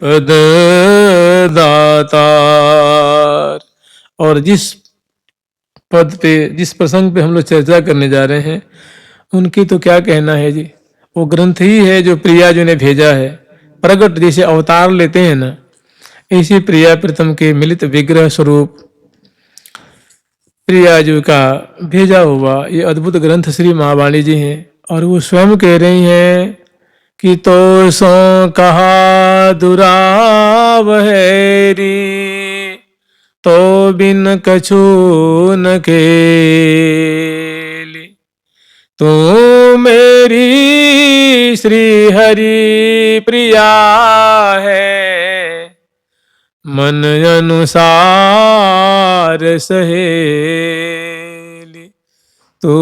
पद दातार। और जिस पद पे, जिस प्रसंग पे हम लोग चर्चा करने जा रहे हैं, उनकी तो क्या कहना है जी। वो ग्रंथ ही है जो प्रिया जी ने भेजा है। प्रगट जैसे अवतार लेते हैं ना, ऐसे प्रिया प्रथम के मिलित विग्रह स्वरूप प्रिया जी का भेजा हुआ ये अद्भुत ग्रंथ श्री महावाणी जी हैं। और वो स्वयं कह रही हैं कि तो सो कहा दुरावहरी, तो बिन कछु न केली। तू मेरी श्री हरि प्रिया है, मन अनुसार सहेली। तू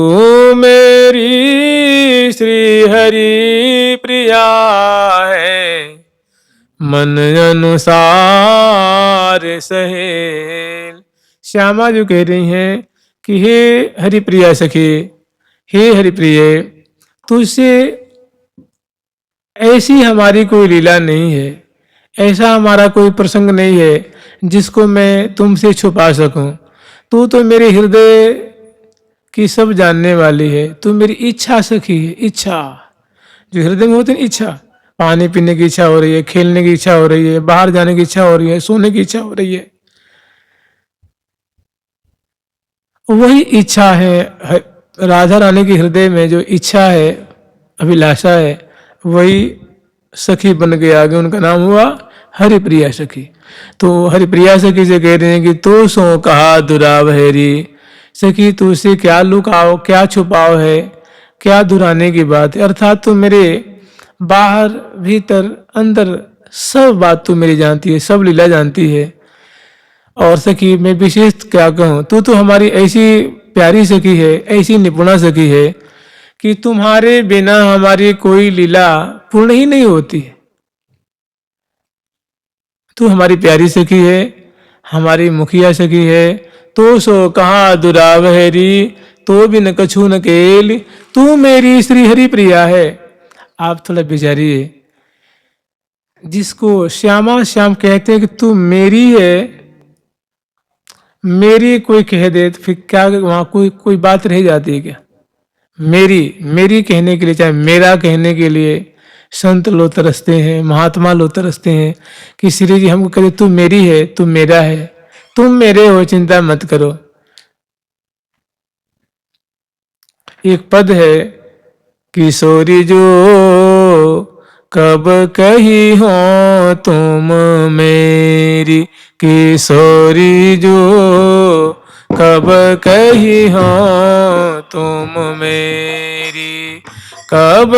मेरी श्री हरि प्रिया है, मन अनुसार सहेल। श्यामा जो कह रही हैं कि हे हरिप्रिया सखी, हे हरिप्रिय, तुझसे ऐसी हमारी कोई लीला नहीं है, ऐसा हमारा कोई प्रसंग नहीं है जिसको मैं तुमसे छुपा सकूं। तू तो मेरे हृदय की सब जानने वाली है। तू मेरी इच्छा सखी है। इच्छा जो हृदय में होती है, इच्छा, पानी पीने की इच्छा हो रही है, खेलने की इच्छा हो रही है, बाहर जाने की इच्छा हो रही है, सोने की इच्छा हो रही है, वही इच्छा है। राधा रानी के हृदय में जो इच्छा है, अभिलाषा है, वही सखी बन के आगे उनका नाम हुआ हरिप्रिया सखी। तो हरिप्रिया सखी से कह रहे हैं कि तो सो कहा दुरावहरी, सखी तुझसे क्या लुकाओ, क्या छुपाओ है, क्या दुराने की बात है। अर्थात तू मेरे बाहर भीतर अंदर सब बात तू मेरी जानती है, सब लीला जानती है। और सखी मैं विशेष क्या कहूँ, तू तो हमारी ऐसी प्यारी सखी है, ऐसी निपुणा सखी है कि तुम्हारे बिना हमारी कोई लीला पूर्ण ही नहीं होती। तू हमारी प्यारी सखी है, हमारी मुखिया सखी है। तो सो कहा दुरावहरी, तो भी न कछु न केल। तू मेरी श्री हरि प्रिया है। आप थोड़ा विचारिए, जिसको श्यामा श्याम कहते हैं कि तू मेरी है, मेरी कोई कह दे तो फिर क्या वहां कोई बात रह जाती है क्या। मेरी मेरी कहने के लिए, चाहे मेरा कहने के लिए संत लोग तरसते हैं, महात्मा लोग तरसते हैं कि श्री जी हमको कहे तू मेरी है, तू मेरा है, तुम मेरे हो, चिंता मत करो। एक पद है, किशोरी जो कब कही हो तुम मेरी, किशोरी जो कब कही हो तुम मेरी, कब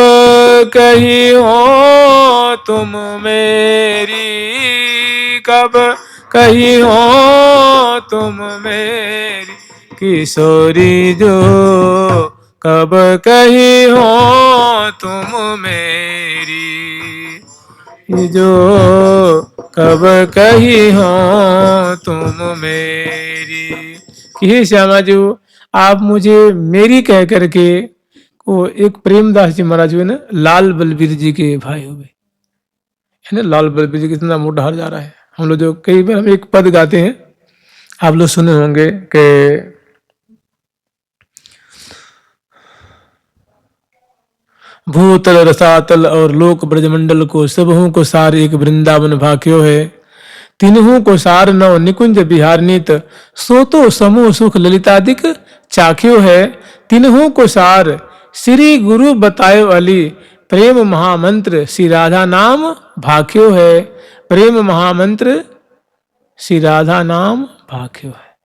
कही हो तुम मेरी, कब कही हो तुम मेरी, किशोरी जो कब कही हो तुम मेरी, जो कब कही हो तुम मेरी। कि हे श्यामा जी, आप मुझे मेरी कह करके, वो एक प्रेमदास जी महाराज हुए ना, लाल बलबीर जी के भाई हुए है ना। लाल बलबीर जी कितना मोटा हार जा रहा है। हम लोग जो कई बार हम एक पद गाते हैं, आप लोग सुने होंगे कि भूतल रसातल और लोक ब्रजमंडल को सबहू को सार एक वृंदावन भाक्यो है। तिनहू को सार नौ निकुंज बिहार नीत, सो तो समूह सुख ललितादिक चाख्यो है। तिनहू को सार श्री गुरु बतायो अली, प्रेम महामंत्र श्री राधा नाम भाख्यो है। प्रेम महामंत्र श्री राधा नाम भाख्यो है।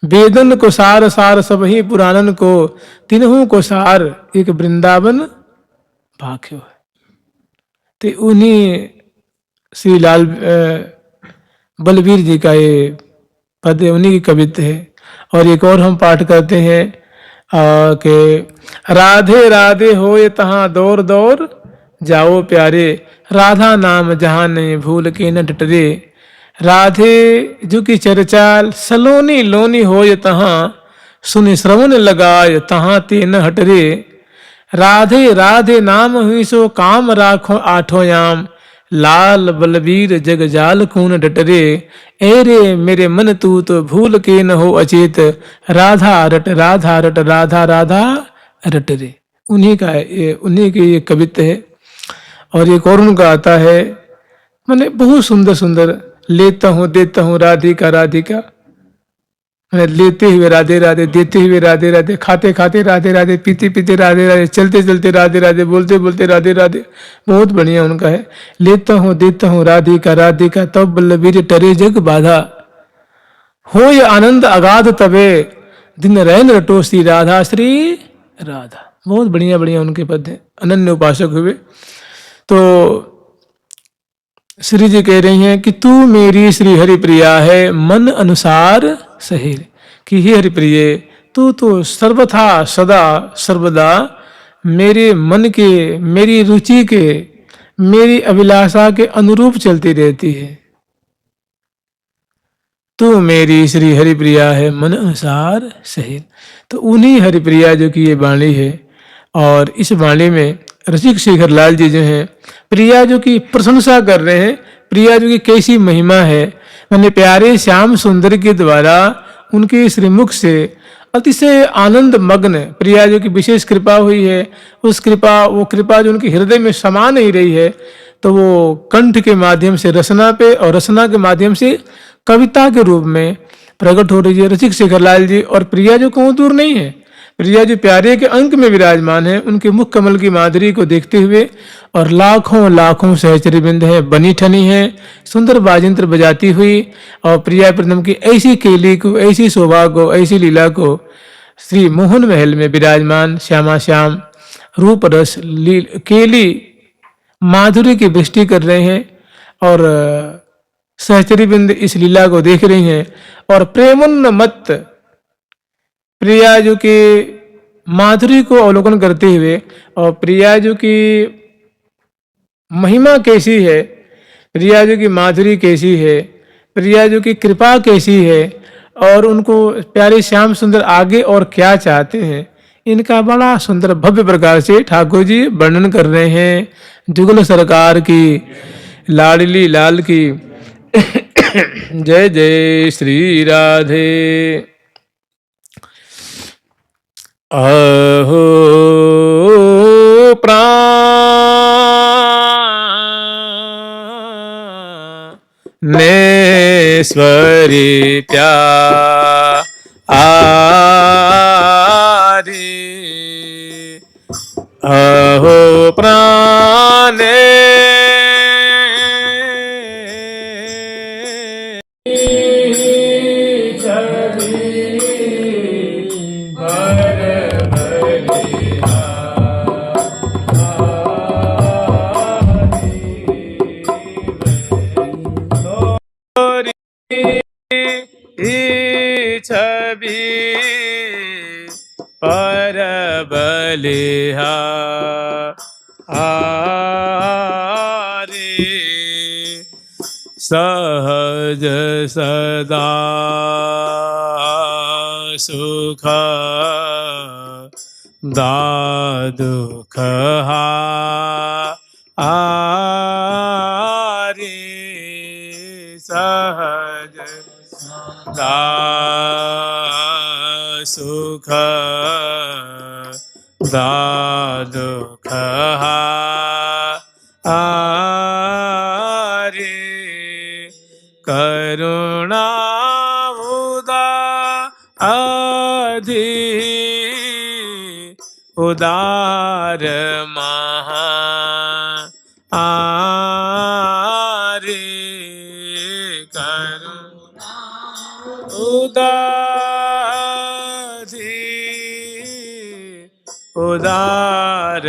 वेदन को सार सार सब ही पुराणन को, तिनहू को सार एक वृंदावन भाख्यो है। तो उन्हीं श्री लाल बलबीर जी का ये पद है, उन्हीं की कविता है। और एक और हम पाठ करते हैं कि राधे राधे होए तहाँ दौर दौर जाओ प्यारे, राधा नाम जहाँ नहीं भूल के न डटरे। राधे जो की चर्चा सलोनी लोनी होए तहाँ, सुनि श्रवण लगाय तहाँ ते न हटरे। राधे राधे नाम हुई सो काम राखो आठों याम, लाल बलबीर जग जाल खून डटरे, ए रे मेरे मन तू तो भूल के न हो अचेत, राधा रट राधा रट राधा राधा रट रे। उन्हीं का है ये, उन्हीं की ये कवित्व है। और एक और उनका आता है, मैंने बहुत सुंदर सुंदर, लेता हूँ देता हूँ राधिका राधिका, मैंने लेते हुए राधे राधे, देते हुए राधे राधे, खाते खाते राधे राधे, पीते पीते राधे राधे, चलते चलते राधे राधे, बोलते बोलते राधे राधे। बहुत बढ़िया उनका है। लेता हूँ देता हूँ राधिका राधिका, तब बल्लवीर टरे जग बाधा, हो ये आनंद अगाध तबे, दिन रैन रटो श्री राधा श्री राधा। बहुत बढ़िया बढ़िया उनके पद हैं, अनन्य उपासक हुए। तो श्री जी कह रही हैं कि तू मेरी श्री हरि प्रिया है, मन अनुसार सहेल। कि हे हरि प्रिय, तू तो सर्वथा सदा सर्वदा मेरे मन के, मेरी रुचि के, मेरी अभिलाषा के अनुरूप चलती रहती है। तू मेरी श्री हरिप्रिया है, मन अनुसार सहेल। तो उन्हीं हरिप्रिया जो कि ये वाणी है, और इस वाणी में रसिक शेखर लाल जी जो हैं, प्रिया जो कि प्रशंसा कर रहे हैं, प्रिया जो कि कैसी महिमा है। मैंने प्यारे श्याम सुंदर के द्वारा उनके श्रीमुख से अतिशय आनंद मग्न प्रिया जो कि विशेष कृपा हुई है, उस कृपा, वो कृपा जो उनके हृदय में समा नहीं रही है, तो वो कंठ के माध्यम से रसना पे, और रसना के माध्यम से कविता के रूप में प्रकट हो रही है। रसिक शेखर लाल जी और प्रिया जो कहूँ दूर नहीं है, प्रिया जो प्यारे के अंक में विराजमान है, उनके मुख कमल की माधुरी को देखते हुए, और लाखों लाखों सहचरी बिंद है, बनी ठनी है, सुंदर बाजिंत्र बजाती हुई, और प्रिया प्रीतम की ऐसी केली को, ऐसी शोभा को, ऐसी लीला को श्री मोहन महल में विराजमान श्यामा श्याम रूप रस केली माधुरी की वृष्टि कर रहे हैं, और सहचरी बिंद इस लीला को देख रही हैं, और प्रेमोन्मत्त प्रिया जो कि माधुरी को अवलोकन करते हुए, और प्रिया जो कि महिमा कैसी है, प्रिया जो कि माधुरी कैसी है, प्रिया जो कि कृपा कैसी है, और उनको प्यारे श्याम सुंदर आगे और क्या चाहते हैं, इनका बड़ा सुंदर भव्य प्रकार से ठाकुर जी वर्णन कर रहे हैं। जुगल सरकार की, लाडली लाल की जय जय श्री राधे। अहो प्राणेश्वरी प्यारी, अहो प्राणे छवि पर बलिहा आरे, सहज सदा सुख दुख आरे, सहज सुख दुख आरे, करुणा उदार महा आरे, करुणा उदार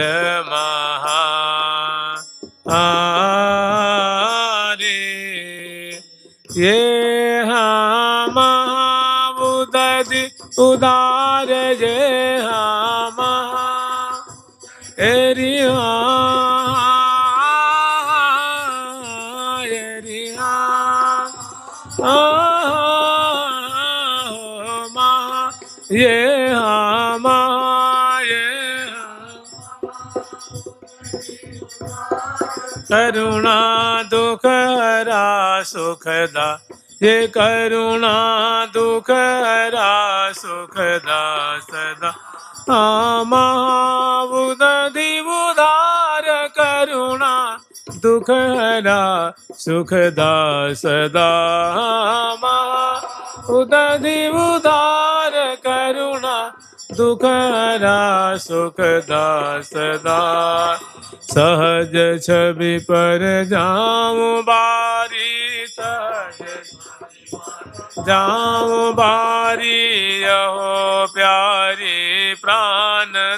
महा आरे, ये महाउदधि उदार जे महा एरिया एरिया महा ये करुणा दुख हरा सुखदा, ये करुणा दुख हरा सुखदा सदा। महाबुद्धि उदार करुणा दुख हरा सुखदा सदा। महाबुद्धि उदार करुणा दुख हरा सुखदा सदा। सहज छवि पर जाऊं बारी, सहज जाऊं बारी, यहो प्यारी प्राणदाय।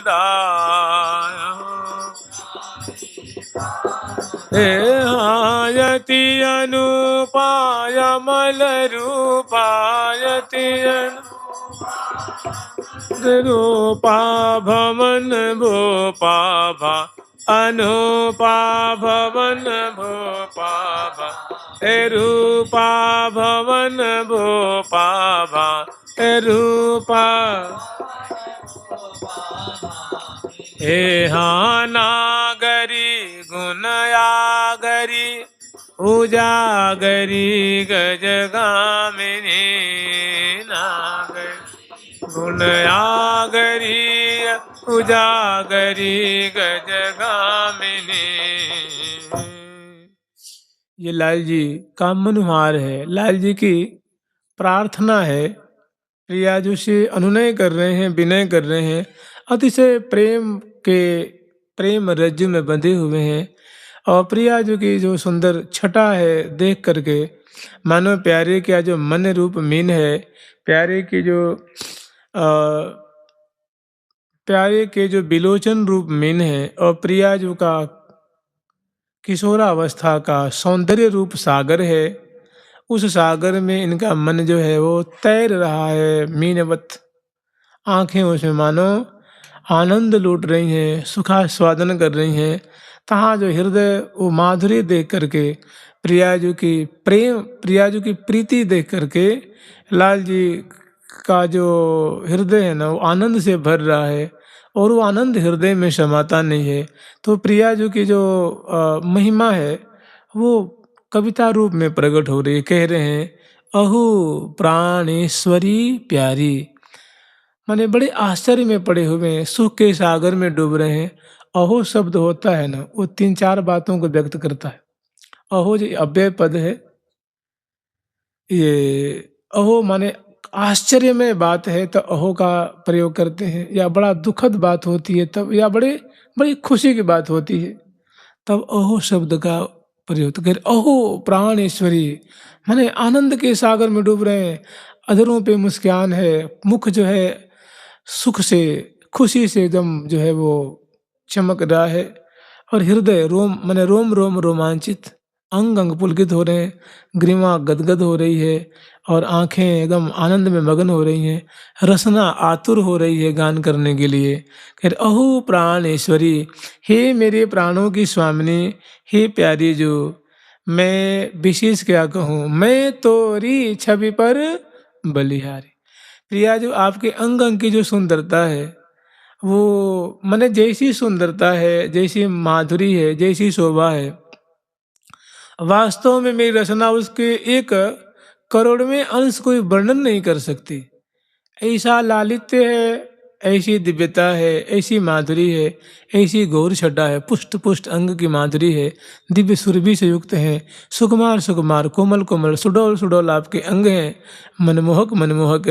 हे हायति अनुपाय मल रूपायति रूपा भवन भूपा भा, अनुपा भवन भूपा भा, हे रूपा भवन भूपा भा, हे रूपा। हे हाँ नागरी गुणयागरी, उजागरी गजगामिनी नागरी, गुणयागरी उजागरी गजगामिनी। ये लाल जी का मनुहार है, लाल जी की प्रार्थना है। प्रिया जी से अनुनय कर रहे हैं, विनय कर रहे हैं, अतिशय प्रेम रज्जु में बंधे हुए हैं। और प्रिया जी की जो सुंदर छटा है देख करके मानो प्यारे का जो मन रूप मीन है, प्यारे की जो प्यारे के जो बिलोचन रूप मीन है, और प्रिया जी का किशोरावस्था का सौंदर्य रूप सागर है। उस सागर में इनका मन जो है वो तैर रहा है मीनवत। आंखें उसमें मानो आनंद लूट रही हैं, सुखास्वादन कर रही हैं। तहाँ जो हृदय वो माधुरी देख करके, प्रिया जी की प्रीति देख करके लाल जी का जो हृदय है ना वो आनंद से भर रहा है, और वो आनंद हृदय में समाता नहीं है। तो प्रिया जी की जो महिमा है वो कविता रूप में प्रकट हो रही है। कह रहे हैं अहु प्राणेश्वरी प्यारी, माने बड़े आश्चर्य में पड़े हुए हैं, सुख के सागर में डूब रहे हैं। अहो शब्द होता है ना वो 3-4 बातों को व्यक्त करता है। अहो जो अव्यय पद है, ये अहो माने आश्चर्य में बात है तो अहो का प्रयोग करते हैं, या बड़ा दुखद बात होती है तब, या बड़ी खुशी की बात होती है तब अहो शब्द का प्रयोग कर। अहो प्राणेश्वरी माने आनंद के सागर में डूब रहे हैं, अधरों पे मुस्कान है, मुख जो है सुख से खुशी से एकदम जो है वो चमक रहा है, और हृदय रोम रोम रोमांचित, अंग अंग पुलकित हो रहे हैं, ग्रीवा गदगद हो रही है, और आंखें एकदम आनंद में मगन हो रही हैं, रसना आतुर हो रही है गान करने के लिए। फिर अहो प्राणेश्वरी, हे मेरे प्राणों की स्वामिनी, हे प्यारी जो, मैं विशेष क्या कहूँ, मैं तोरी छवि पर बलिहारी। प्रिया जो आपके अंग अंग की जो सुंदरता है वो माने जैसी सुंदरता है, जैसी माधुरी है, जैसी शोभा है, वास्तव में मेरी रचना उसके 1 करोड़वें अंश कोई वर्णन नहीं कर सकती। ऐसा लालित्य है, ऐसी दिव्यता है, ऐसी माधुरी है, ऐसी गौर छटा है, पुष्ट पुष्ट अंग की माधुरी है, दिव्य सुरभि से युक्त है, सुकुमार सुकुमार कोमल कोमल सुडोल सुडोल आपके अंग हैं, मनमोहक मनमोहक।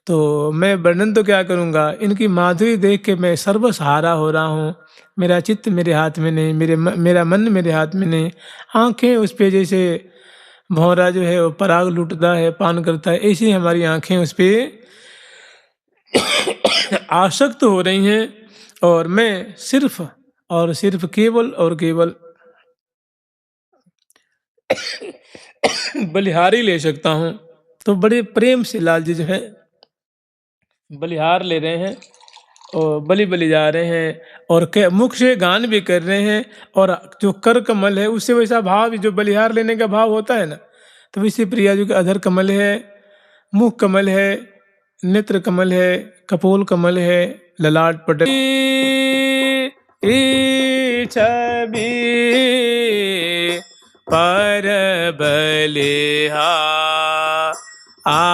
तो मैं वर्णन तो क्या करूँगा, इनकी माधुरी देख के मैं सर्वसहारा हो रहा हूँ। मेरा चित्त मेरे हाथ में नहीं, मेरा मन मेरे हाथ में नहीं। आंखें उस पे जैसे भौरा जो है वो पराग लूटता है, पान करता है, ऐसी हमारी आंखें उस पे आसक्त हो रही हैं, और मैं सिर्फ और सिर्फ केवल और केवल बलिहारी ले सकता हूँ। तो बड़े प्रेम से लाल जी जो है बलिहार ले रहे हैं और बलि बलि जा रहे हैं, और मुख से गान भी कर रहे हैं, और जो कर कमल है उससे वैसा भाव, जो बलिहार लेने का भाव होता है ना, तो वैसे प्रिया जी का अधर कमल है, मुख कमल है, नेत्र कमल है, कपोल कमल है, ललाट पटल छवि पर बलिहा आरी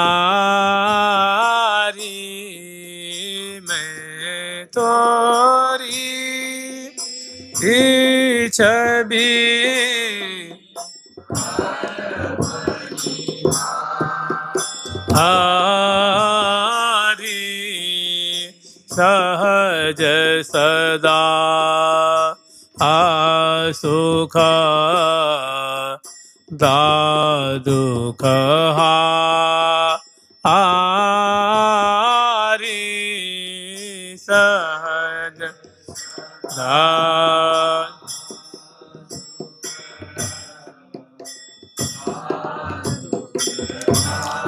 मैं तोरी छवि हारी सहज सदा आसुख दादुख हारी सहज दा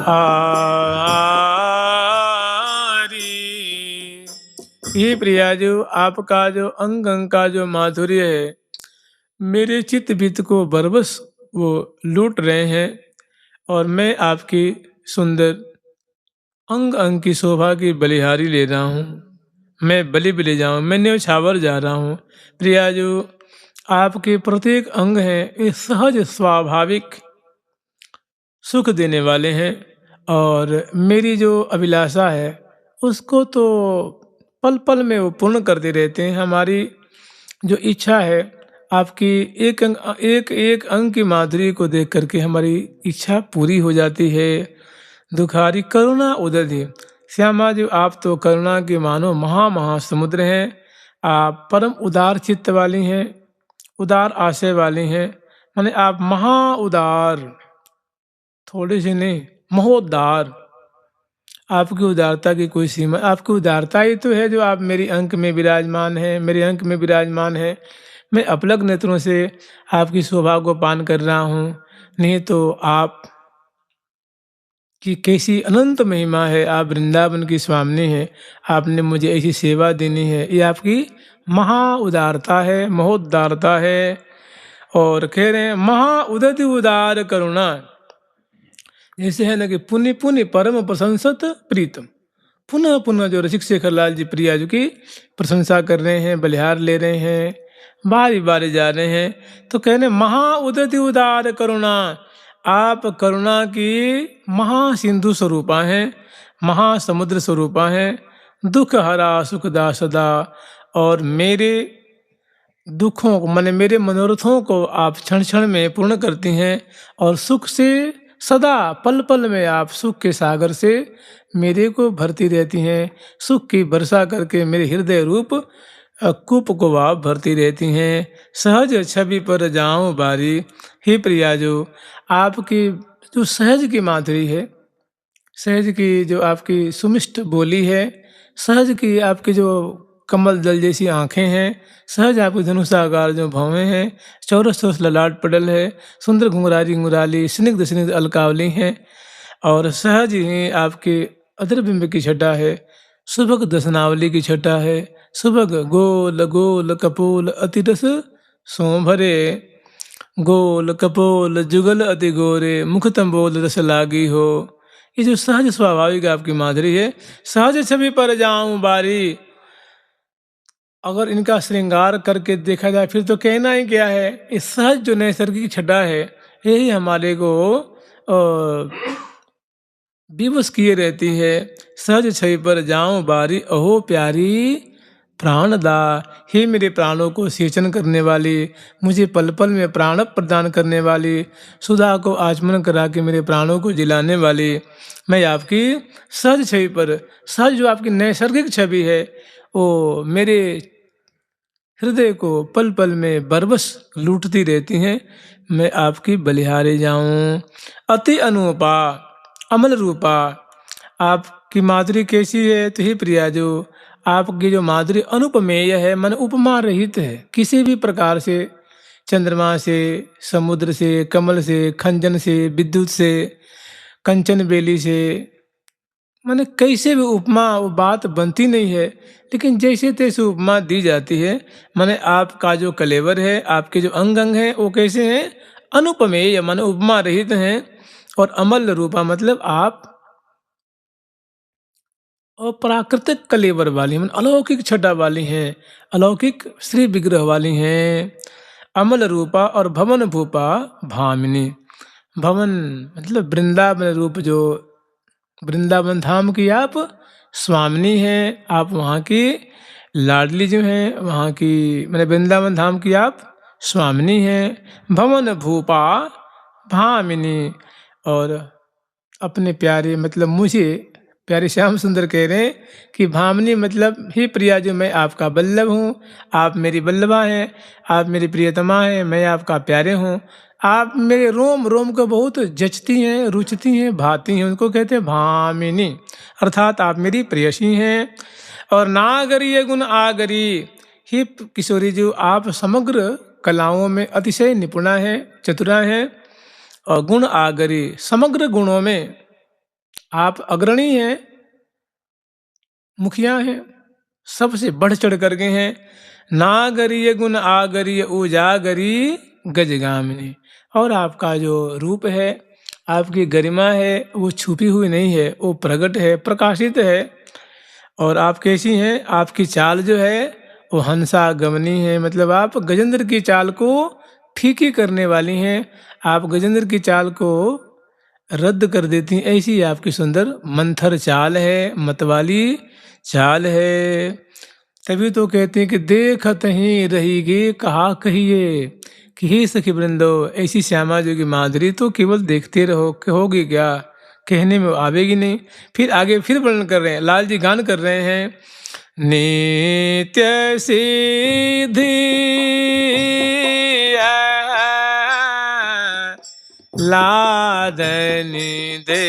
हारी। ये प्रिया जो आपका जो अंग अंग का जो माधुर्य है मेरे चित्त वित्त को बरबस वो लूट रहे हैं और मैं आपकी सुंदर अंग अंग की शोभा की बलिहारी ले रहा हूँ। मैं बलि भी ले जाऊँ, मैं न्यौछावर जा रहा हूँ। प्रिया जो आपके प्रत्येक अंग हैं ये सहज स्वाभाविक सुख देने वाले हैं और मेरी जो अभिलाषा है उसको तो पल पल में वो पूर्ण करते रहते हैं। हमारी जो इच्छा है आपकी एक एक अंग की माधुरी को देख करके हमारी इच्छा पूरी हो जाती है। दुखारी करुणा उदधि श्यामा जी आप तो करुणा के मानो महासमुद्र हैं। आप परम उदार चित्त वाली हैं, उदार आशय वाली हैं। माने आप महा उदार, थोड़ी सी नहीं, महोदार। आपकी उदारता की कोई सीमा, आपकी उदारता ही तो है जो आप मेरी अंक में विराजमान है, मेरे अंक में विराजमान है। मैं अपलक नेत्रों से आपकी शोभा को पान कर रहा हूँ। नहीं तो आप की कैसी अनंत महिमा है, आप वृंदावन की स्वामिनी है, आपने मुझे ऐसी सेवा देनी है। ये आपकी महा उदारता है, महोदारता है। और कह रहे हैं महा उदति उदार करुणा। जैसे है ना कि पुण्य पुण्य परम प्रशंसत प्रीतम। पुनः पुनः जो रसिक शेखर लाल जी प्रिया जी की प्रशंसा कर रहे हैं, बलिहार ले रहे हैं, बारी बारी जा रहे हैं। तो कहने महा उदति उदार करुणा, आप करुणा की महासिंधु स्वरूपा हैं, महासमुद्र स्वरूपा हैं। दुख हरा सुखदा सदा, और मेरे दुखों को माने मेरे मनोरथों को आप क्षण क्षण में पूर्ण करती हैं और सुख से सदा पल पल में आप सुख के सागर से मेरे को भरती रहती हैं। सुख की वर्षा करके मेरे हृदय रूप कूप को आप भरती रहती हैं। सहज छवि पर जाऊं बारी। हे प्रिया जो आपकी जो सहज की माधुरी है, सहज की जो आपकी सुमिष्ट बोली है, सहज की आपकी जो कमल दल जैसी आंखें हैं, सहज आपकी धनुषाकार जो भौवें हैं, चौरस चौरस ललाट पडल है, सुंदर घुंघराली घुंघराली स्निग्ध स्निग्ध अलकावली हैं, और सहज ही आपके अदरबिंब की छटा है, सुभग दसनावली की छटा है, सुभग गोल गोल कपोल अतिरस सोभरे, गोल कपोल जुगल अति गोरे मुख तंबोल रस लागी हो। ये जो सहज स्वाभाविक आपकी माधुरी है, सहज छवि पर जाऊं बारी। अगर इनका श्रृंगार करके देखा जाए फिर तो कहना ही क्या है। इस सहज जो नैसर्गिक छटा है यही हमारे को विवश किए रहती है। सहज छवि पर जाऊं बारी अहो प्यारी प्राणदा। हे मेरे प्राणों को सेचन करने वाली, मुझे पल पल में प्राण प्रदान करने वाली, सुधा को आचमन करा के मेरे प्राणों को जिलाने वाली, मैं आपकी सहज छवि पर, सहज जो आपकी नैसर्गिक छवि है वो मेरे हृदय को पल पल में बरबस लूटती रहती हैं। मैं आपकी बलिहारी जाऊं। अति अनुपा अमल रूपा, आपकी माधुरी कैसी है? तो ही प्रिया जो आपकी जो माधुरी अनुपमेय है, मन उपमा रहित है किसी भी प्रकार से। चंद्रमा से, समुद्र से, कमल से, खंजन से, विद्युत से, कंचन बेली से, माने कैसे भी उपमा वो बात बनती नहीं है, लेकिन जैसे तैसे उपमा दी जाती है। माने आपका जो कलेवर है, आपके जो अंग अंग हैं वो कैसे हैं? अनुपमेय, माने उपमा रहित हैं। और अमल रूपा मतलब आप अप्राकृतिक कलेवर वाली, मतलब अलौकिक छटा वाली हैं, अलौकिक श्री विग्रह वाली हैं। अमल रूपा और भवन भूपा भामिनी। भवन मतलब वृंदावन रूप, जो वृंदावन धाम की आप स्वामिनी हैं, आप वहाँ की लाडली जो हैं, वहाँ की मैंने वृंदावन धाम की आप स्वामिनी हैं। भवन भूपा भामिनी, और अपने प्यारे मतलब मुझे प्यारे श्याम सुंदर कह रहे हैं कि भामिनी मतलब ही प्रिया, जो मैं आपका बल्लभ हूँ, आप मेरी बल्लभा हैं, आप मेरी प्रियतमा हैं, मैं आपका प्यारे हूँ, आप मेरे रोम रोम को बहुत जचती हैं, रुचती हैं, भाती हैं, उनको कहते हैं भामिनी, अर्थात आप मेरी प्रेयसी हैं। और नागरीय गुण आगरी, ही किशोरी जो आप समग्र कलाओं में अतिशय निपुणा है, चतुरा है, और गुण आगरी समग्र गुणों में आप अग्रणी हैं, मुखिया हैं, सबसे बढ़ चढ़ करके हैं। नागरीय गुण आगरीय उजागरी गजगामिनी, और आपका जो रूप है, आपकी गरिमा है, वो छुपी हुई नहीं है, वो प्रकट है, प्रकाशित है। और आप कैसी हैं, आपकी चाल जो है वो हंसा गमनी है, मतलब आप गजेंद्र की चाल को फीकी करने वाली हैं, आप गजेंद्र की चाल को रद्द कर देती हैं, ऐसी आपकी सुंदर मंथर चाल है, मतवाली चाल है। तभी तो कहते हैं कि देखत ही रहीगे कहा कहिए कि हे सखी वृंदो, ऐसी श्यामा जो की माधुरी तो केवल देखते रहो, कहोगे क्या, कहने में आवेगी नहीं। फिर आगे फिर वर्णन कर रहे हैं, लाल जी गान कर रहे हैं। नित्य सिद्धि लादनी दे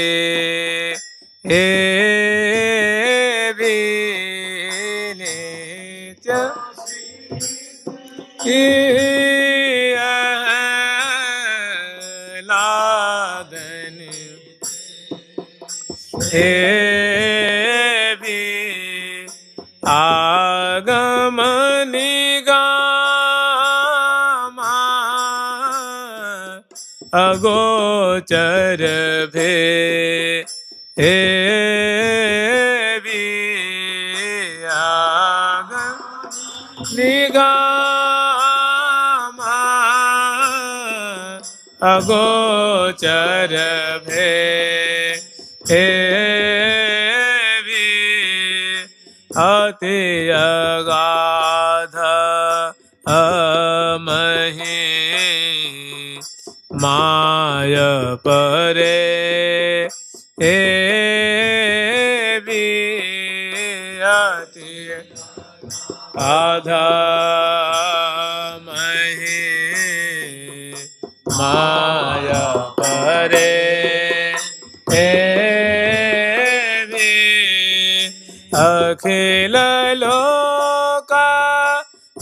लादनी भी आगमनी गामा अगोचर भे भी आगमनी गामा अगोचर भे अति अगाध अमहि माय परे अति आधा महि माया परे अखिल लोका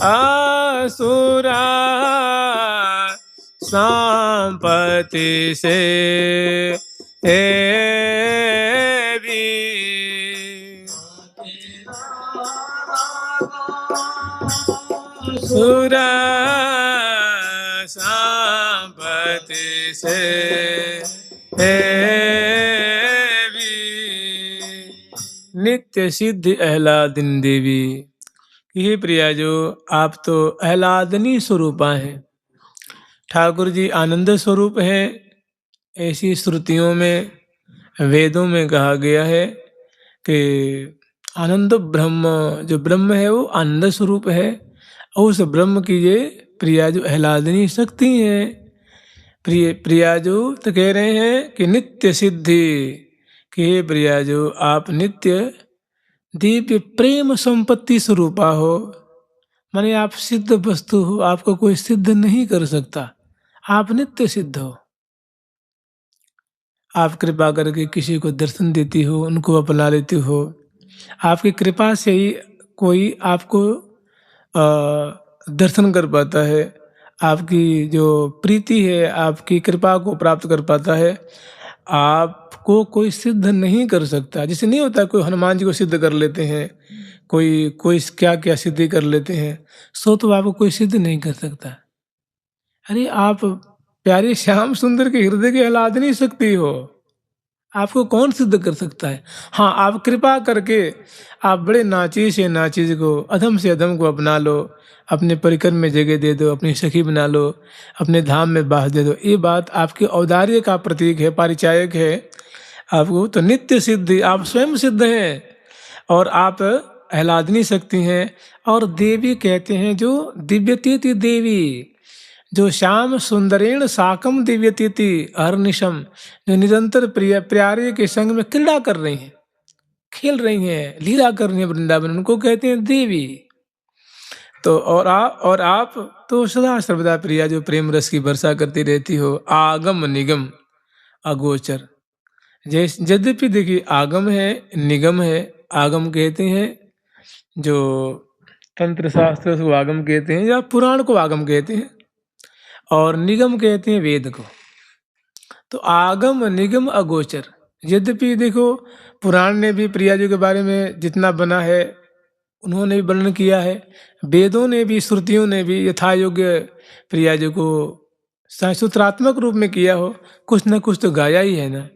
असुरा संपत्ति से भी सुरा संपत्ति से नित्य सिद्ध अहलादिनी देवी। ये प्रिया जो आप तो अहलादनी स्वरूपा हैं, ठाकुर जी आनंद स्वरूप हैं, ऐसी श्रुतियों में वेदों में कहा गया है कि आनंद ब्रह्म, जो ब्रह्म है वो आनंद स्वरूप है, और उस ब्रह्म की ये प्रिया जो अहलादनी शक्ति है। प्रिया जो तो कह रहे हैं कि नित्य सिद्धि, कि हे प्रिया जो आप नित्य दिव्य प्रेम संपत्ति स्वरूपा हो, माने आप सिद्ध वस्तु हो, आपको कोई सिद्ध नहीं कर सकता, आप नित्य सिद्ध हो। आप कृपा करके किसी को दर्शन देती हो, उनको अपना लेती हो, आपकी कृपा से ही कोई आपको दर्शन कर पाता है, आपकी जो प्रीति है आपकी कृपा को प्राप्त कर पाता है। आपको कोई सिद्ध नहीं कर सकता, जैसे नहीं होता कोई हनुमान जी को सिद्ध कर लेते हैं, कोई कोई क्या क्या सिद्धि कर लेते हैं, सो तो आपको कोई सिद्ध नहीं कर सकता। अरे आप प्यारे श्याम सुंदर के हृदय की आह्लादनी शक्ति हो, आपको कौन सिद्ध कर सकता है? हाँ, आप कृपा करके आप बड़े नाचीज से नाचीज को, अधम से अधम को अपना लो, अपने परिकर में जगह दे दो, अपनी सखी बना लो, अपने धाम में बास दे दो। ये बात आपके औदार्य का प्रतीक है, परिचायक है। आपको तो नित्य सिद्धि, आप स्वयं सिद्ध हैं और आप आह्लादनी शक्ति हैं। और देवी कहते हैं जो दिव्यतीति देवी, जो श्याम सुंदरेण साकम दिव्यतीति अहर्निशम, जो निरंतर प्रिय प्यारे के संग में क्रीड़ा कर रही हैं, खेल रही हैं, लीला कर रही हैं वृंदावन, उनको कहते हैं देवी। तो और आप तो सदा सर्वदा प्रिया, जो प्रेम रस की वर्षा करती रहती हो, आगम निगम अगोचर। जैसे यद्यपि देखिए आगम है, निगम है। आगम कहते हैं जो तंत्र शास्त्र को आगम कहते हैं, या पुराण को आगम कहते हैं, और निगम कहते हैं वेद को। तो आगम निगम अगोचर। यद्यपि देखो पुराण ने भी प्रिया जी के बारे में जितना बना है उन्होंने भी वर्णन किया है, वेदों ने भी, श्रुतियों ने भी यथा योग्य प्रिया जी को सूत्रात्मक रूप में किया हो, कुछ न कुछ तो गाया ही है ना।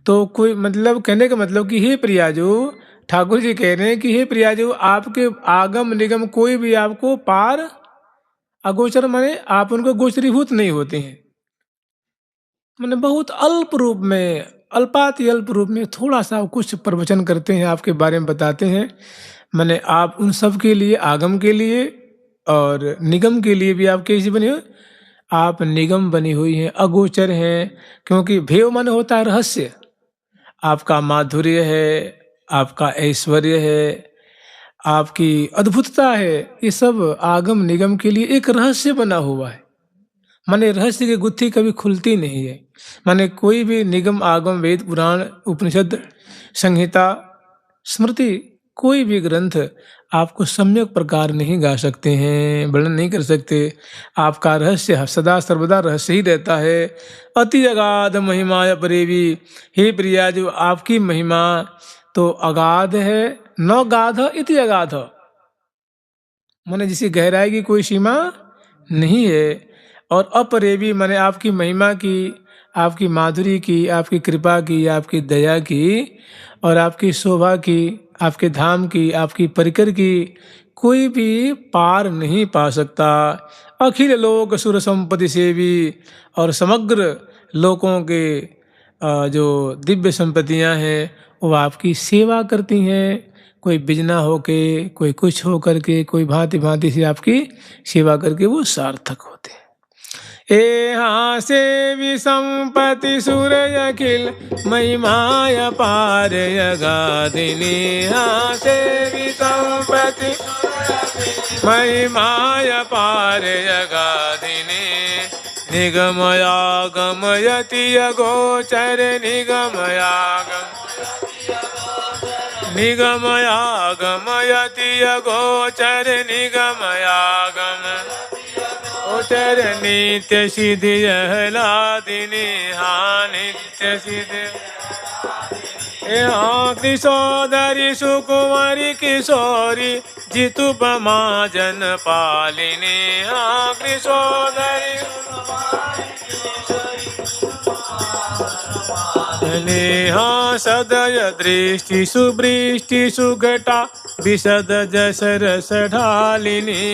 तो कोई मतलब कहने का मतलब कि हे प्रियाजू, ठाकुर जी कह रहे हैं कि हे प्रियाजू, आपके आगम निगम कोई भी आपको पार, अगोचर माने आप उनको गोचरीभूत नहीं होते हैं। मैंने बहुत अल्प रूप में, अल्पाति अल्प रूप में थोड़ा सा कुछ प्रवचन करते हैं, आपके बारे में बताते हैं। मैंने आप उन सब के लिए, आगम के लिए और निगम के लिए भी आप कैसी बनी हो? आप निगम बनी हुई हैं, अगोचर हैं। क्योंकि भेव मन होता है रहस्य, आपका माधुर्य है, आपका ऐश्वर्य है, आपकी अद्भुतता है, ये सब आगम निगम के लिए एक रहस्य बना हुआ है। माने रहस्य की गुत्थी कभी खुलती नहीं है। माने कोई भी निगम आगम वेद पुराण उपनिषद संहिता स्मृति कोई भी ग्रंथ आपको सम्यक प्रकार नहीं गा सकते हैं, वर्णन नहीं कर सकते। आपका रहस्य सदा सर्वदा रहस्य ही रहता है। अति अगाध महिमा परेवी, हे प्रिया जो आपकी महिमा तो अगाध है, न गाध इति अगाध, माने जिसे गहराई की कोई सीमा नहीं है। और अपरेवी माने आपकी महिमा की, आपकी माधुरी की, आपकी कृपा की, आपकी दया की, और आपकी शोभा की, आपके धाम की, आपकी परिकर की कोई भी पार नहीं पा सकता। अखिल लोक सुर संपत्ति सेवी, और समग्र लोकों के जो दिव्य संपत्तियां हैं वो आपकी सेवा करती हैं। कोई बिजना होके, कोई कुछ हो करके, कोई भांति भांति से आपकी सेवा करके वो सार्थक होते हैं। यहाँ से विसंपति सुर अखिल महिमाय पार अगाधिनी, यहाँ से विसंपति महिमाय पार अगाधिनी, निगमयागम यति अगोचर, निगमयागम निगमयागम यति अगोचर, निगमयागम गोचर, नित्य सिद्धि आह्लादिनी, हाँ नित्य सिद्धि। हाँ किशोदरी सुकुमारी किशोरी, जितुपमा जन पालिनी, हाँ किशोदरी हाँ सदय दृष्टि सुवृष्टि सुघटा, विशद जस रस ढालिनी,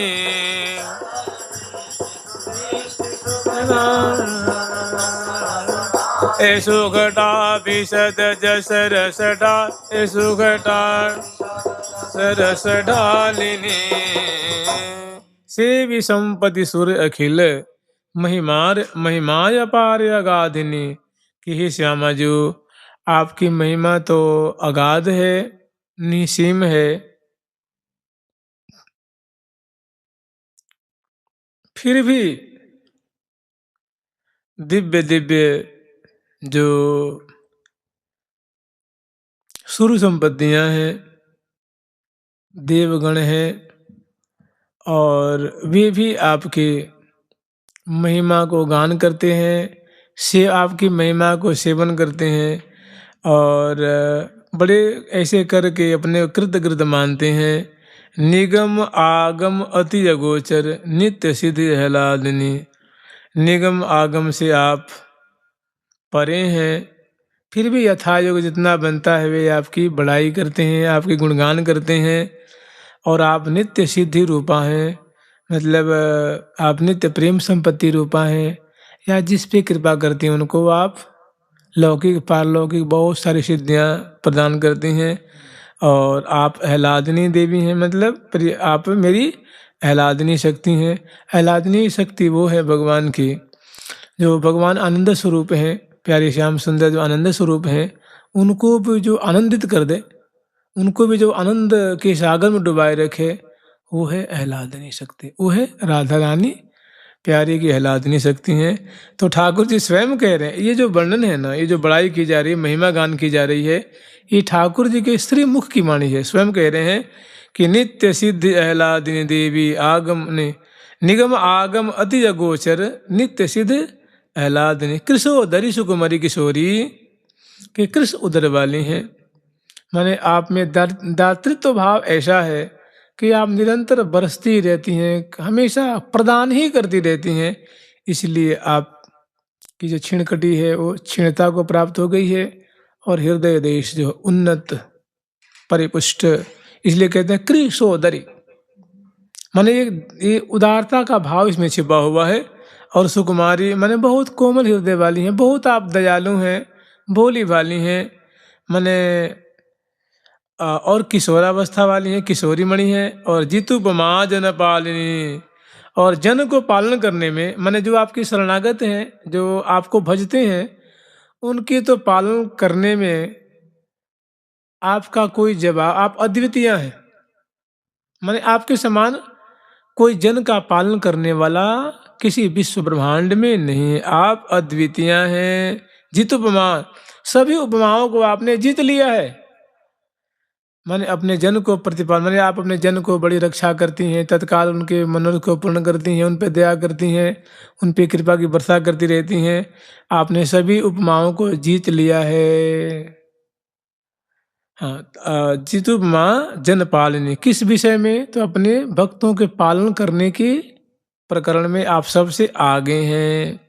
सुघटा विशद जस रस डाल, सुघटा सरस ढालिनी, सेवी संपत्ति सुर अखिल महिमाय अपार अगाधिनी। कि हे श्यामा जी, आपकी महिमा तो अगाध है, निसीम है, फिर भी दिव्य दिव्य जो सुर संपत्तियां हैं, देवगण हैं, और वे भी आपके महिमा को गान करते हैं, से आपकी महिमा को सेवन करते हैं, और बड़े ऐसे करके अपने कृतकृत मानते हैं। निगम आगम अति अगोचर, नित्य सिद्धि आह्लादिनी। निगम आगम से आप परे हैं, फिर भी यथायोग्य जितना बनता है वे आपकी बड़ाई करते हैं, आपके गुणगान करते हैं। और आप नित्य सिद्धि रूपा हैं, मतलब आप नित्य प्रेम संपत्ति रूपा हैं, या जिस पे कृपा करती हैं उनको आप लौकिक पारलौकिक बहुत सारी सिद्धियां प्रदान करती हैं। और आप आह्लादनी देवी हैं, मतलब आप मेरी आह्लादनी शक्ति हैं। आह्लादनी शक्ति वो है भगवान की, जो भगवान आनंद स्वरूप हैं, प्यारे श्याम सुंदर जो आनंद स्वरूप हैं, उनको भी जो आनंदित कर दे, उनको भी जो आनंद के सागर में डुबाए रखे, वो है आह्लादनी शक्ति, वो है राधा रानी प्यारी की आह्लादनी शक्ति हैं। तो ठाकुर जी स्वयं कह रहे हैं, ये जो वर्णन है ना, ये जो बड़ाई की जा रही है, महिमा गान की जा रही है, ये ठाकुर जी के श्री मुख की वाणी है। स्वयं कह रहे हैं कि नित्य सिद्धि आह्लादिनी देवी आगम ने निगम आगम अति अगोचर नित्य सिद्ध आह्लादिनी कृषोदरी सुकुमारी किशोरी के कृष्ण उदर वाली हैं। माने आप में दातृत्व भाव ऐसा है कि आप निरंतर बरसती रहती हैं, हमेशा प्रदान ही करती रहती हैं। इसलिए आप की जो क्षीणकटी है वो क्षीणता को प्राप्त हो गई है, और हृदय देश जो उन्नत परिपुष्ट, इसलिए कहते हैं कृशोदरी। माने ये उदारता का भाव इसमें छिपा हुआ है। और सुकुमारी माने बहुत कोमल हृदय वाली हैं, बहुत आप दयालु हैं, भोली वाली हैं, माने और किशोरावस्था वाली हैं, किशोरी मणि हैं। और जितुपमा जन पालिनी, और जन को पालन करने में, माने जो आपकी शरणागत हैं, जो आपको भजते हैं, उनकी तो पालन करने में आपका कोई जवाब, आप अद्वितीय हैं। माने आपके समान कोई जन का पालन करने वाला किसी विश्व ब्रह्मांड में नहीं है, आप अद्वितीय हैं। जितुपमा, सभी उपमाओं को आपने जीत लिया है। माने अपने जन को प्रतिपाल, माने आप अपने जन को बड़ी रक्षा करती हैं, तत्काल उनके मनोरथ को पूर्ण करती हैं, उन पर दया करती हैं, उन पे कृपा की वर्षा करती रहती हैं। आपने सभी उपमाओं को जीत लिया है। हाँ, जितुपमा जन पालनी, किस विषय में? तो अपने भक्तों के पालन करने के प्रकरण में आप सबसे आगे हैं।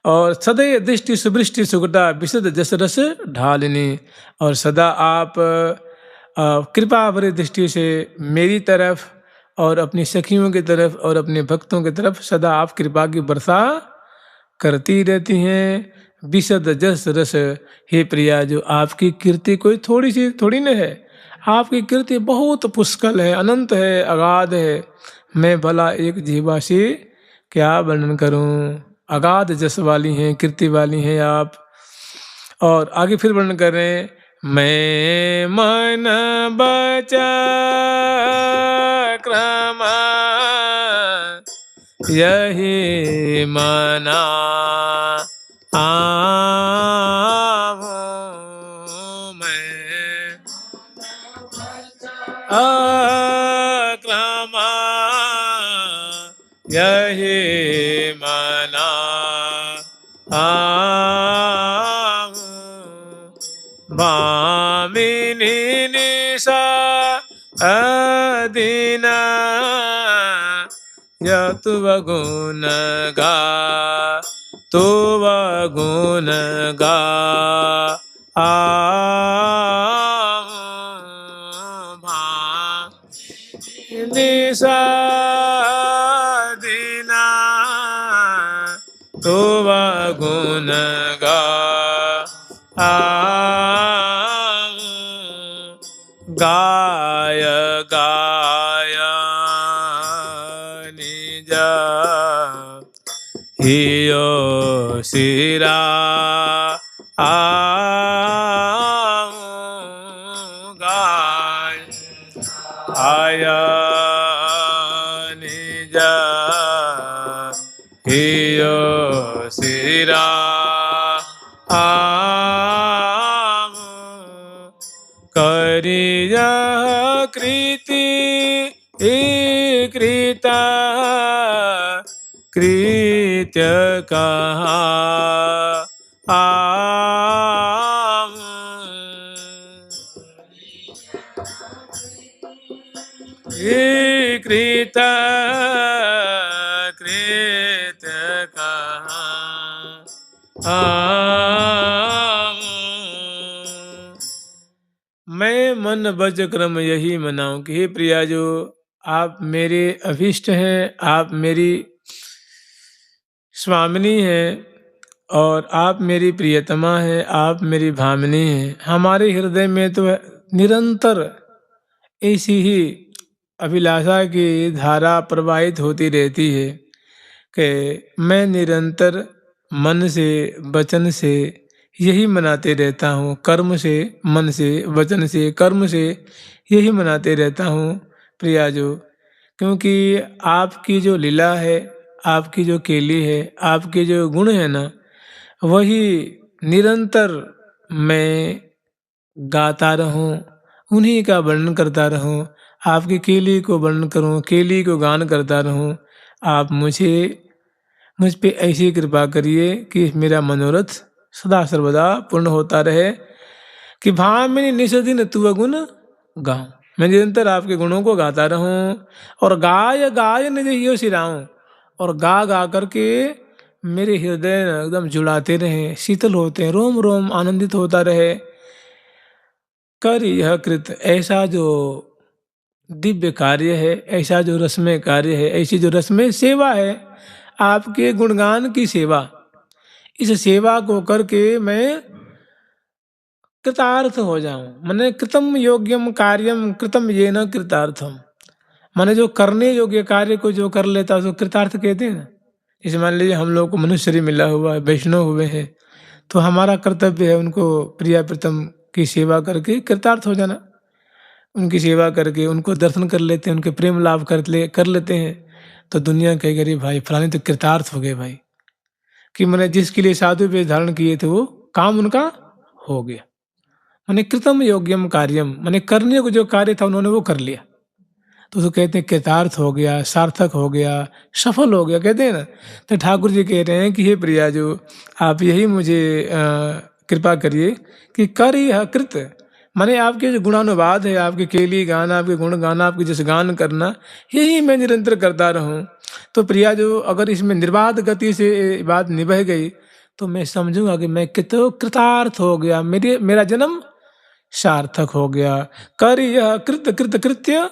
और सदैव दृष्टि सुवृष्टि सुगटा विशद जस रस ढालिनी, और सदा आप कृपा भरी दृष्टि से मेरी तरफ और अपनी सखियों की तरफ और अपने भक्तों की तरफ सदा आप कृपा की वर्षा करती रहती हैं। विशद जस रस, हे प्रिया, जो आपकी कीर्ति कोई थोड़ी सी थोड़ी न है, आपकी कीर्ति बहुत पुष्कल है, अनंत है, अगाध है। मैं भला एक जीवा से क्या वर्णन करूं। अगाध जस वाली हैं, कीर्ति वाली हैं आप। और आगे फिर वर्णन कर रहे हैं, मैं मन बचा क्रम यही मना मैं अक्रम यही मना भामिनी निशा अदीना तु गुण गा, तु गुण गा निशा दीना तु गुण गा गाय गाय निज हियो सिरा गाय आया निज हियो सिरा करिया कृति कृता कृत्य कहा कृत कृत्य कहा मन बच क्रम यही मनाऊं कि हे प्रिया जो आप मेरे अभीष्ट हैं, आप मेरी स्वामिनी हैं और आप मेरी प्रियतमा हैं, आप मेरी भामिनी हैं। हमारे हृदय में तो निरंतर ऐसी ही अभिलाषा की धारा प्रवाहित होती रहती है कि मैं निरंतर मन से वचन से यही मनाते रहता हूँ, कर्म से मन से वचन से कर्म से यही मनाते रहता हूँ प्रिया जो, क्योंकि आपकी जो लीला है, आपकी जो केली है, आपके जो गुण है ना, वही निरंतर मैं गाता रहूं, उन्हीं का वर्णन करता रहूं, आपकी केली को वर्णन करूं, केली को गान करता रहूं। आप मुझ पे ऐसी कृपा करिए कि मेरा मनोरथ सदा सर्वदा पूर्ण होता रहे, कि भामिनी निस दिन तु गुण गाऊं, मैं निरंतर आपके गुणों को गाता रहूं और गाय गाय निज हियो सिराऊं, और गा गा करके मेरे हृदय एकदम जुड़ाते रहे, शीतल होते हैं, रोम रोम आनंदित होता रहे। कर यह कृत, ऐसा जो दिव्य कार्य है, ऐसा जो रसमय कार्य है, ऐसी जो रसमय सेवा है, आपके गुणगान की सेवा, इस सेवा को करके मैं कृतार्थ हो जाऊं। मैंने कृतम योग्यम कार्यम कृतम ये न कृतार्थम, माने जो करने योग्य कार्य को जो कर लेता है उसको कृतार्थ कहते हैं ना। जैसे मान लीजिए हम लोग को मनुष्य शरीर मिला हुआ है, वैष्णव हुए हैं, तो हमारा कर्तव्य है उनको प्रिया प्रीतम की सेवा करके कृतार्थ हो जाना। उनकी सेवा करके उनको दर्शन कर लेते हैं, उनके प्रेम लाभ कर लेते हैं, तो दुनिया कहेगी अरे भाई फलाने तो कृतार्थ हो गए भाई, कि मैंने जिसके लिए साधु वेश धारण किए थे वो काम उनका हो गया। मैंने कृतम योग्यम कार्यम, मैंने करने को जो कार्य था उन्होंने वो कर लिया, तो उसको कहते हैं कृतार्थ हो गया, सार्थक हो गया, सफल हो गया, कहते हैं ना। तो ठाकुर जी कह रहे हैं कि हे प्रिया जो आप यही मुझे कृपा करिए कि कर यह कृत, माने आपके जो गुणानुवाद है, आपके केली गाना, आपके गुण गाना, आपके जैसे गान करना, यही मैं निरंतर करता रहूं। तो प्रिया जो अगर इसमें निर्बाध गति से बात निभह गई तो मैं समझूंगा कि मैं कितो कृतार्थ हो गया, मेरा जन्म सार्थक हो गया। कर यह कृत कृत कृत्य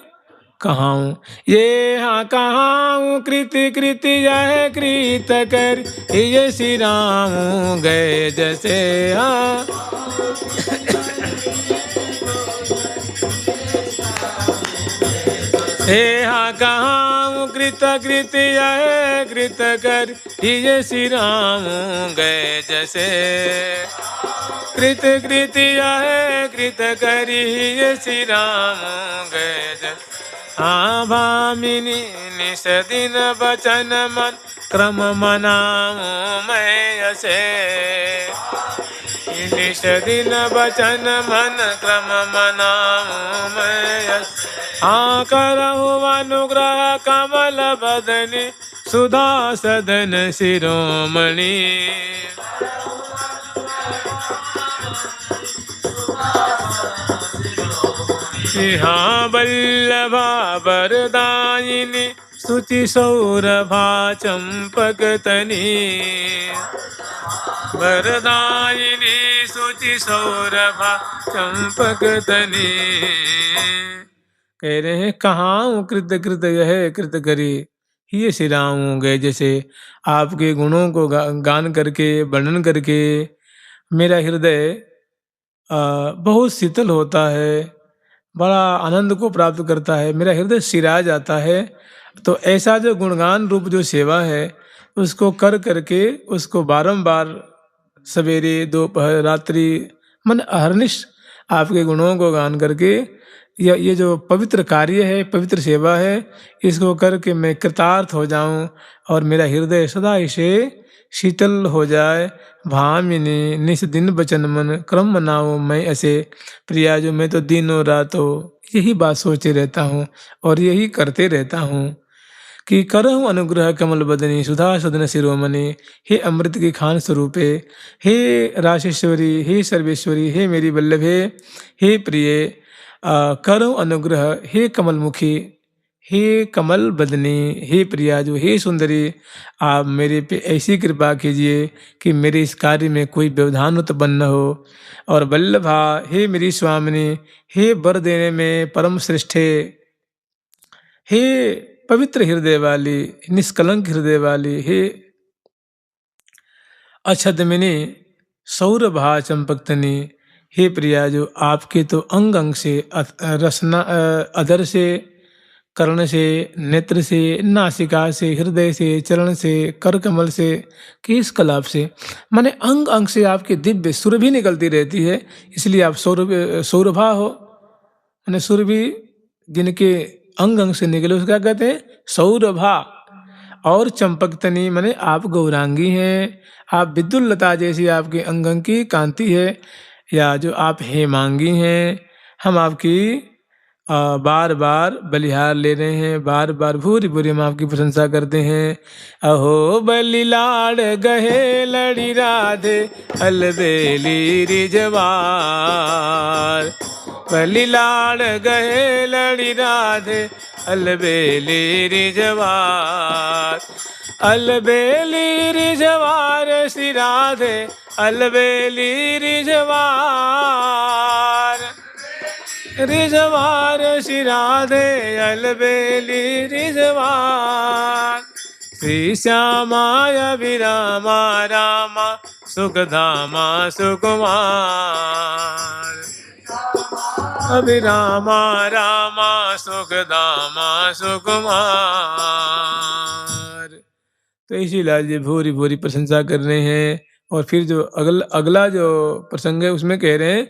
कहाऊं, ये हाँ कहाऊं कृति कृति यह कृत कर, ये श्री राम गए जैसे हाँ। हे हाँ कहाऊं कृत कृति यह कृत कर, ये श्री राम गए जैसे, कृत कृति यह कृत करी ये श्री राम गए जैसे। हाँ भामिनी निस दिन बचन मन क्रम मनाऊं मैं ऐसे, निस दिन बचन मन क्रम मनाऊं मैं ऐसे। हाँ करहु अनुग्रह कमल बदनी सुधा सदन शिरोमणि, हाँ वल्लभा वरदायिनी सुचि सौरभा चंपकतनी, वरदायिनी सुचि सौरभा चंपकतनी। कह रहे हैं कहाँ कृत कृत यह कृत करी, ये श्री राम गए जैसे। आपके गुणों को गान करके वर्णन करके मेरा हृदय बहुत शीतल होता है, बड़ा आनंद को प्राप्त करता है, मेरा हृदय सिरा जाता है। तो ऐसा जो गुणगान रूप जो सेवा है उसको कर करके, उसको बारंबार सवेरे दोपहर रात्रि मन अहर्निश आपके गुणों को गान करके, ये जो पवित्र कार्य है, पवित्र सेवा है, इसको करके मैं कृतार्थ हो जाऊं और मेरा हृदय सदा इसे शीतल हो जाए। भामिनी निस दिन बचन मन क्रम मनाओ मैं ऐसे। प्रिया जो मैं तो दिनों रातों यही बात सोचे रहता हूँ और यही करते रहता हूँ कि करहूँ अनुग्रह कमल बदनी सुधा सदन शिरोमणि। हे अमृत की खान स्वरूपे, हे राशेश्वरी, हे सर्वेश्वरी, हे मेरी वल्लभे, हे प्रिय, करहूँ अनुग्रह, हे कमल मुखी, हे कमल बदनी, हे प्रिया जो, हे सुंदरी, आप मेरे पे ऐसी कृपा कीजिए कि मेरे इस कार्य में कोई व्यवधान उत्पन्न न हो। और वल्लभा, हे मेरी स्वामिनी, हे वर देने में परम श्रेष्ठे, हे पवित्र हृदय वाली, निष्कलंक हृदय वाली, हे अछदमिनी, सौरभा चंपकतनी, हे प्रिया जो, आपके तो अंग अंग से रसना, अधर से, कर्ण से, नेत्र से, नासिका से, हृदय से, चरण से, कर कमल से, केश कलाप से, माने अंग अंग से आपकी दिव्य सुरभि निकलती रहती है। इसलिए आप सौरभा हो, माने सुरभि जिनके अंग अंग से निकले उसका कहते हैं सौरभा। और चंपकतनी माने आप गौरांगी हैं, आप विद्युल्लता जैसी आपके अंग अंग की कांति है। या जो आप हेमांगी हैं, हम आपकी बार बार बलिहार ले रहे हैं, बार बार भूरी भूरी हम आपकी प्रशंसा करते हैं। अहो बलि लाड़ गहे लड़ी राधे, अलबेली रिजवार, बलि लाड़ गहे लड़ी राधे, अलबेली रिजवार, अलबेली रिजवार श्री राधे, अलबेली रिजवार, रिजवार श्री राधे, अलबेली रिजवार, श्री श्यामाय विरामा रामा, सुखधामा सुकुमार, अभिरामा रामा, सुखधामा सुकुमार। तो इसी लाल जी भूरी भूरी प्रशंसा कर रहे हैं। और फिर जो अगला जो प्रसंग है उसमें कह रहे हैं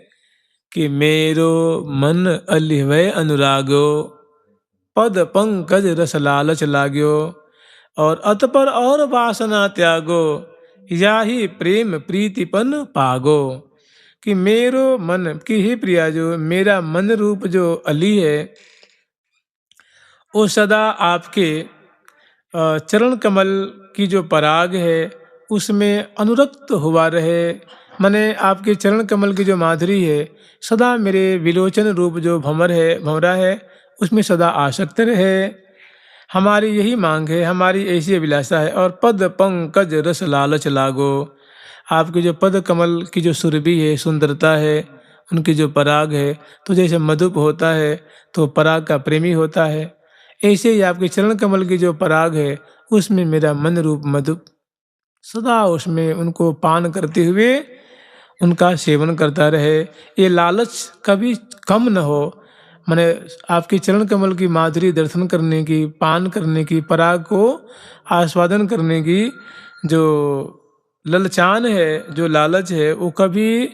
कि मेरो मन अलिवय अनुरागो, पद पंकज रस लालच लाग्यो, और अतपर और वासना त्यागो, याही प्रेम प्रीतिपन पागो। कि मेरो मन की, ही प्रिया जो मेरा मन रूप जो अली है वो सदा आपके चरण कमल की जो पराग है उसमें अनुरक्त हुआ रहे। माने आपके चरण कमल की जो माधुरी है सदा मेरे विलोचन रूप जो भंवरा है उसमें सदा आसक्त रहे। हमारी यही मांग है, हमारी ऐसी अभिलाषा है। और पद पंकज रस लालच लागो, आपके जो पद कमल की जो सुरभि है, सुंदरता है, उनकी जो पराग है, तो जैसे मधुप होता है तो पराग का प्रेमी होता है, ऐसे ही आपके चरण कमल की जो पराग है उसमें मेरा मन रूप मधुप सदा उसमें उनको पान करते हुए उनका सेवन करता रहे। ये लालच कभी कम न हो। माने आपके चरण कमल की माधुरी दर्शन करने की, पान करने की, पराग को आस्वादन करने की जो ललचान है, जो लालच है, वो कभी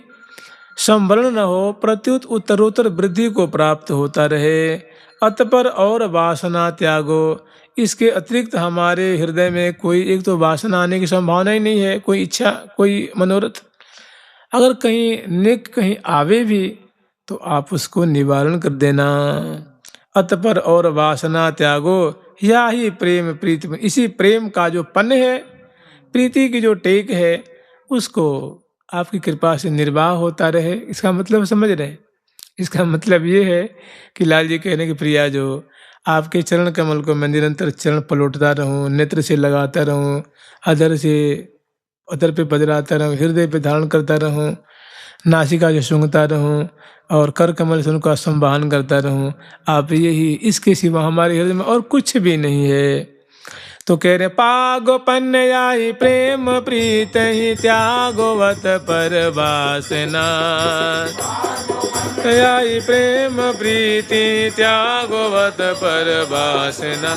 संवरण न हो, प्रत्युत उत्तरोत्तर वृद्धि को प्राप्त होता रहे। अतपर और वासना त्यागो, इसके अतिरिक्त हमारे हृदय में कोई एक तो वासना आने की संभावना ही नहीं है, कोई इच्छा, कोई मनोरथ। अगर कहीं आवे भी तो आप उसको निवारण कर देना। अतपर और वासना त्यागो, या ही प्रेम प्रीति, इसी प्रेम का जो पन है, प्रीति की जो टेक है, उसको आपकी कृपा से निर्वाह होता रहे। इसका मतलब समझ रहे हैं? इसका मतलब ये है कि लाल जी कहने की प्रिया जो, आपके चरण कमल को मैं निरंतर चरण पलटता रहूं, नेत्र से लगाता रहूं, अधर पे बजराता रहूं, हृदय पे धारण करता रहूं, नासिका से सूंघता रहूं, और कर कमल से उनका संवाहन करता रहूं। आप यही, इसके सिवा हमारे हृदय में और कुछ भी नहीं है। तो कह रहे पागो पन्नयाई प्रेम प्रीत ही त्यागोवत पर वासना, याई प्रेम प्रीति त्यागोवत पर वासना,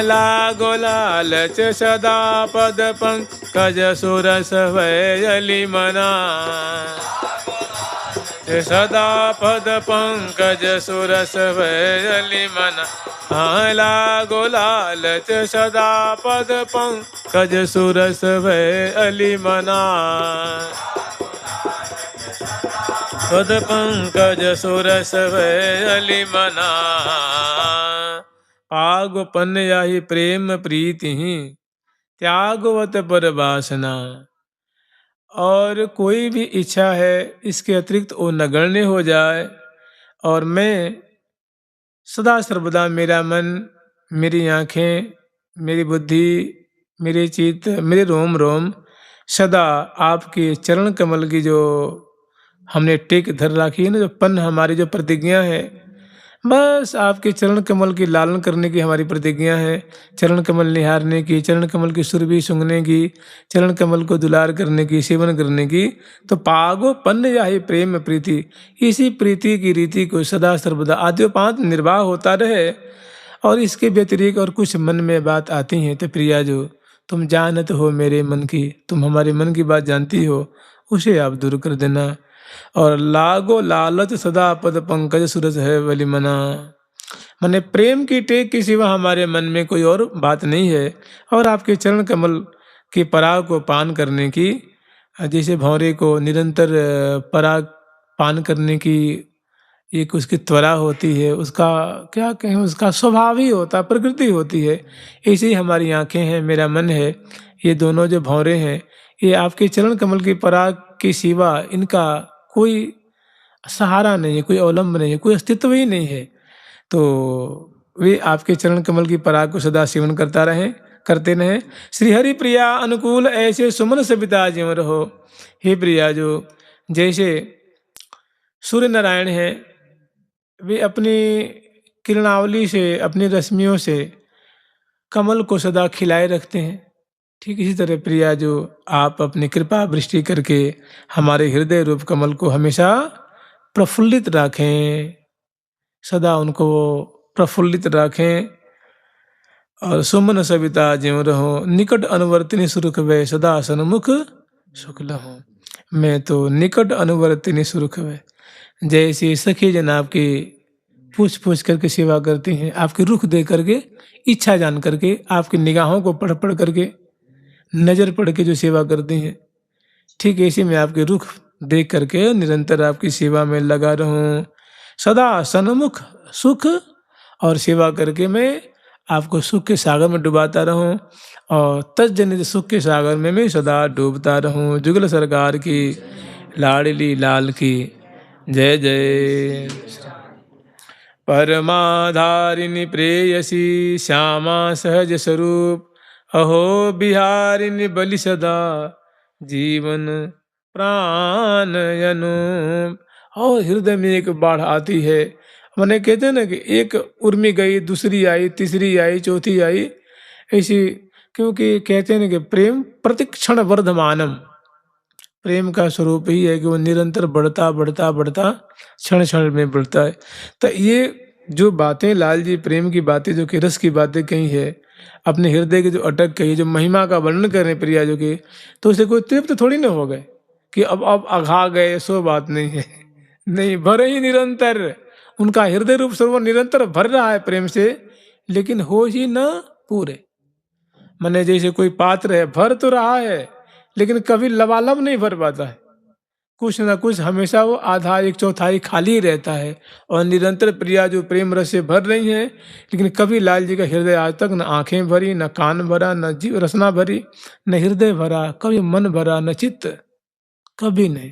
लागो लालच सदा पद पंकज सुरस भयली मना, सदा पद पंकज सुरस भयली मना, लागो लालच सदा पद पंकज सुरस भयली मना, पद पंकज सुरस भयली मना। पाग पन याहि प्रेम प्रीति ही त्यागवत पर वासना। और कोई भी इच्छा है इसके अतिरिक्त वो नगण्य हो जाए, और मैं सदा सर्वदा मेरा मन मेरी आँखें, मेरी बुद्धि, मेरे चित्त, मेरे रोम रोम सदा आपके चरण कमल की जो हमने टेक धर रखी है ना, जो पन हमारी जो प्रतिज्ञा है, बस आपके चरण कमल की लालन करने की हमारी प्रतिज्ञा है। चरण कमल निहारने की, चरण कमल की सुरभि सूंघने की, चरण कमल को दुलार करने की, सेवन करने की। तो पागो पन्न याहि प्रेम प्रीति, इसी प्रीति की रीति को सदा सर्वदा आद्योपांत निर्वाह होता रहे। और इसके व्यतिरिक्त और कुछ मन में बात आती है तो प्रिया जो तुम जानत हो मेरे मन की, तुम हमारे मन की बात जानती हो, उसे आप दूर कर देना। और लागो लालच सदा पद पंकज सूरज है बलि मना, माने प्रेम की टेक के सिवा हमारे मन में कोई और बात नहीं है। और आपके चरण कमल के पराग को पान करने की, जैसे भौरे को निरंतर पराग पान करने की एक उसकी त्वरा होती है, उसका क्या कहें, उसका स्वभाव ही होता, प्रकृति होती है। ऐसे ही हमारी आंखें हैं, मेरा मन है, ये दोनों जो भौरे हैं, ये आपके चरण कमल की पराग के सिवा इनका कोई सहारा नहीं है, कोई अवलंब नहीं है, कोई अस्तित्व ही नहीं है। तो वे आपके चरण कमल की पराग को सदा सेवन करता रहे, करते रहें। श्री हरि प्रिया अनुकूल ऐसे सुमन सविता ज्यों रहो। हे प्रिया, जो जैसे सूर्य नारायण हैं, वे अपनी किरणावली से, अपनी रश्मियों से कमल को सदा खिलाए रखते हैं, ठीक इसी तरह प्रिया जो आप अपनी कृपा वृष्टि करके हमारे हृदय रूप कमल को हमेशा प्रफुल्लित रखें, सदा उनको प्रफुल्लित रखें। और सुमन सविता ज्यों रहो, निकट अनुवर्तिनी सुरुख वे, सदा सन्मुख सुख लहो। मैं तो निकट अनुवर्तिनी सुरुख वे, जैसे सखी जन आपकी पूछ पूछ करके सेवा करती हैं, आपके रुख देख करके, इच्छा जान करके, आपकी निगाहों को पढ़ पढ़ करके, नज़र पढ़ के जो सेवा करती हैं, ठीक ऐसे मैं आपके रुख देख करके निरंतर आपकी सेवा में लगा रहूं, सदा सन्मुख सुख, और सेवा करके मैं आपको सुख के सागर में डुबाता रहूं, और तजनित सुख के सागर में मैं सदा डूबता रहूं। जुगल सरकार की, लाडली लाल की जय जय। परमाधारिणी प्रेयसी श्यामा सहज स्वरूप, अहो बिहारिणी बलि सदा जीवन प्राण अनूप। और हृदय में एक बाढ़ आती है, मैंने कहते हैं ना कि एक उर्मी गई, दूसरी आई, तीसरी आई, चौथी आई, ऐसी, क्योंकि कहते हैं ना कि प्रेम प्रतिक्षण वर्धमानम, प्रेम का स्वरूप ही है कि वो निरंतर बढ़ता बढ़ता बढ़ता क्षण क्षण में बढ़ता है। तो ये जो बातें लाल जी प्रेम की बातें, जो कि रस की बातें कही है, अपने हृदय के जो अटक कही, जो महिमा का वर्णन कर रहे हैं प्रिया जो की, तो उसे कोई तृप्त थोड़ी ना हो गए कि अब अघा गए, सो बात नहीं है। नहीं, भरे ही निरंतर, उनका हृदय रूप सरोवर निरंतर भर रहा है प्रेम से, लेकिन हो ही न पूरे। माने जैसे कोई पात्र है, भर तो रहा है लेकिन कभी लबालब नहीं भर पाता है, कुछ ना कुछ हमेशा वो आधा एक चौथाई खाली रहता है। और निरंतर प्रिया जो प्रेम रस से भर रही हैं, लेकिन कभी लाल जी का हृदय आज तक न आंखें भरी, न कान भरा, न जीव रसना भरी, न हृदय भरा, कभी मन भरा, न चित्त, कभी नहीं।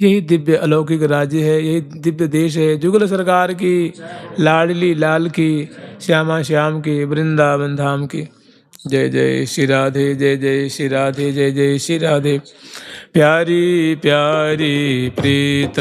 यही दिव्य अलौकिक राज्य है, यही दिव्य देश है। जुगल सरकार की, लाडली लाल की, श्यामा श्याम की, वृंदावन धाम की जय जय श्री राधे, जय जय श्री राधे, जय जय श्री राधे। प्यारी प्यारी प्रीत